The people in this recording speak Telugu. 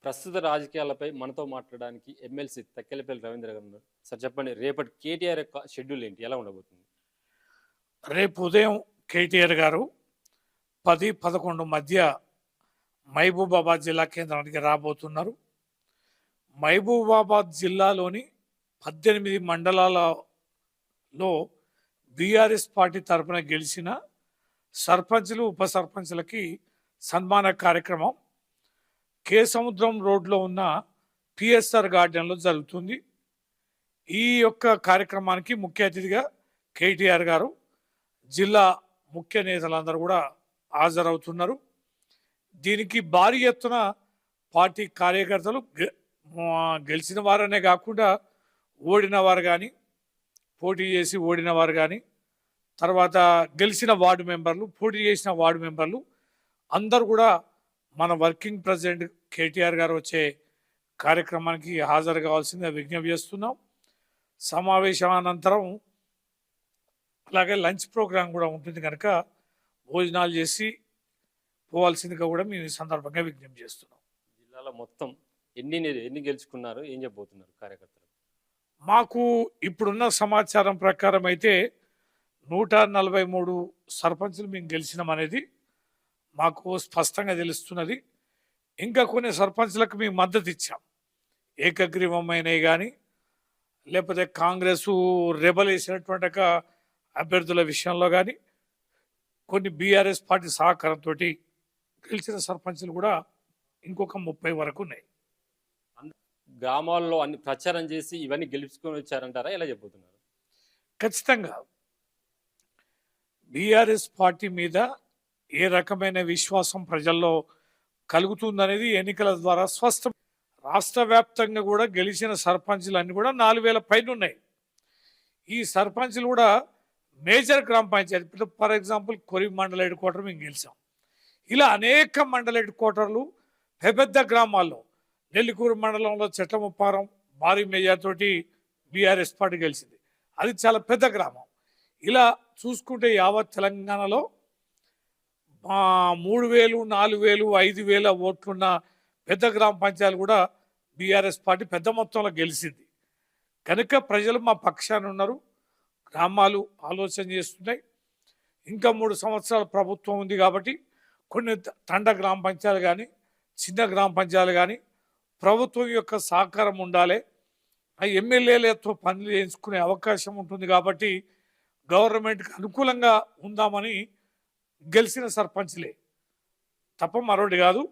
ప్రస్తుత రాజకీయాలపై మనతో మాట్లాడడానికి ఎమ్మెల్సీ తక్కెలపల్లి రవీంద్ర గారు ఉన్నారు. సార్ చెప్పండి, రేపటి కేటీఆర్ యొక్క షెడ్యూల్ ఏంటి? ఎలా ఉండబోతుంది? రేపు ఉదయం కేటీఆర్ గారు 10-11 మధ్య మహబూబాబాద్ జిల్లా కేంద్రానికి రాబోతున్నారు. మహబూబాబాద్ జిల్లాలోని 18 మండలాలలో బీఆర్ఎస్ పార్టీ తరఫున గెలిచిన సర్పంచులు, ఉప సర్పంచులకి సన్మాన కార్యక్రమం కేసముద్రం రోడ్లో ఉన్న పిఎస్ఆర్ గార్డెన్లో జరుగుతుంది. ఈ యొక్క కార్యక్రమానికి ముఖ్య అతిథిగా కేటీఆర్ గారు, జిల్లా ముఖ్య నేతలందరూ కూడా హాజరవుతున్నారు. దీనికి భారీ ఎత్తున పార్టీ కార్యకర్తలు గెలిచిన వారనే కాకుండా ఓడిన వారు కానీ, పోటీ చేసి ఓడిన వారు కానీ, తర్వాత గెలిచిన వార్డు మెంబర్లు, పోటీ చేసిన వార్డు మెంబర్లు అందరూ కూడా మన వర్కింగ్ ప్రెసిడెంట్ కేటీఆర్ గారు వచ్చే కార్యక్రమానికి హాజరు కావాల్సిందిగా విజ్ఞప్తి చేస్తున్నాం. సమావేశం అనంతరం అలాగే లంచ్ ప్రోగ్రాం కూడా ఉంటుంది కనుక భోజనాలు చేసి పోవాల్సిందిగా కూడా మేము ఈ సందర్భంగా విజ్ఞప్తి చేస్తున్నాం. జిల్లాలో మొత్తం ఎన్ని గెలుచుకున్నారు, ఏం చెప్పబోతున్నారు కార్యకర్తలు? మాకు ఇప్పుడున్న సమాచారం ప్రకారం అయితే 143 సర్పంచులు మేము గెలిచినాం అనేది మాకు స్పష్టంగా తెలుస్తున్నది. ఇంకా కొన్ని సర్పంచ్లకు మేము మద్దతు ఇచ్చాం, ఏకగ్రీవమైనవి కానీ లేకపోతే కాంగ్రెస్ రెబల్ వేసినటువంటి అభ్యర్థుల విషయంలో కానీ కొన్ని బీఆర్ఎస్ పార్టీ సహకారంతో గెలిచిన సర్పంచులు కూడా ఇంకొక 30 వరకు ఉన్నాయి. గ్రామాల్లో అన్ని ప్రచారం చేసి ఇవన్నీ గెలుచుకొని వచ్చారంటారా? ఎలా చెబుతున్నారు? ఖచ్చితంగా బీఆర్ఎస్ పార్టీ మీద ఏ రకమైన విశ్వాసం ప్రజల్లో కలుగుతుందనేది ఎన్నికల ద్వారా స్పష్టం. రాష్ట్ర వ్యాప్తంగా కూడా గెలిచిన సర్పంచులు అన్నీ కూడా 4000 పైన ఉన్నాయి. ఈ సర్పంచులు కూడా మేజర్ గ్రామ పంచాయతీ, ఫర్ ఎగ్జాంపుల్ కొరి మండల హెడ్ క్వార్టర్ మేము గెలిచాం. ఇలా అనేక మండల హెడ్ క్వార్టర్లు పెద్ద గ్రామాల్లో, నెల్లికూరు మండలంలో చెట్లముప్పారం భారీ మెజార్టీతోటి బీఆర్ఎస్ పార్టీ గెలిచింది. అది చాలా పెద్ద గ్రామం. ఇలా చూసుకుంటే యావత్ తెలంగాణలో 3000, 4000, 5000 ఓట్లున్న పెద్ద గ్రామ పంచాయతీలు కూడా బీఆర్ఎస్ పార్టీ పెద్ద మొత్తంలో గెలిచింది. కనుక ప్రజలు మా పక్షాన ఉన్నారు. గ్రామాలు ఆలోచన చేస్తున్నాయి. ఇంకా 3 సంవత్సరాల ప్రభుత్వం ఉంది కాబట్టి కొన్ని తండ గ్రామ పంచాయతీలు కానీ, చిన్న గ్రామ పంచాయతీలు కానీ ప్రభుత్వం యొక్క సహకారం ఉండాలి. ఆ ఎమ్మెల్యేలతో పనులు చేయించుకునే అవకాశం ఉంటుంది కాబట్టి గవర్నమెంట్కి అనుకూలంగా ఉందామని గెలిచిన సర్పంచ్లే తప్ప మరొకటి కాదు.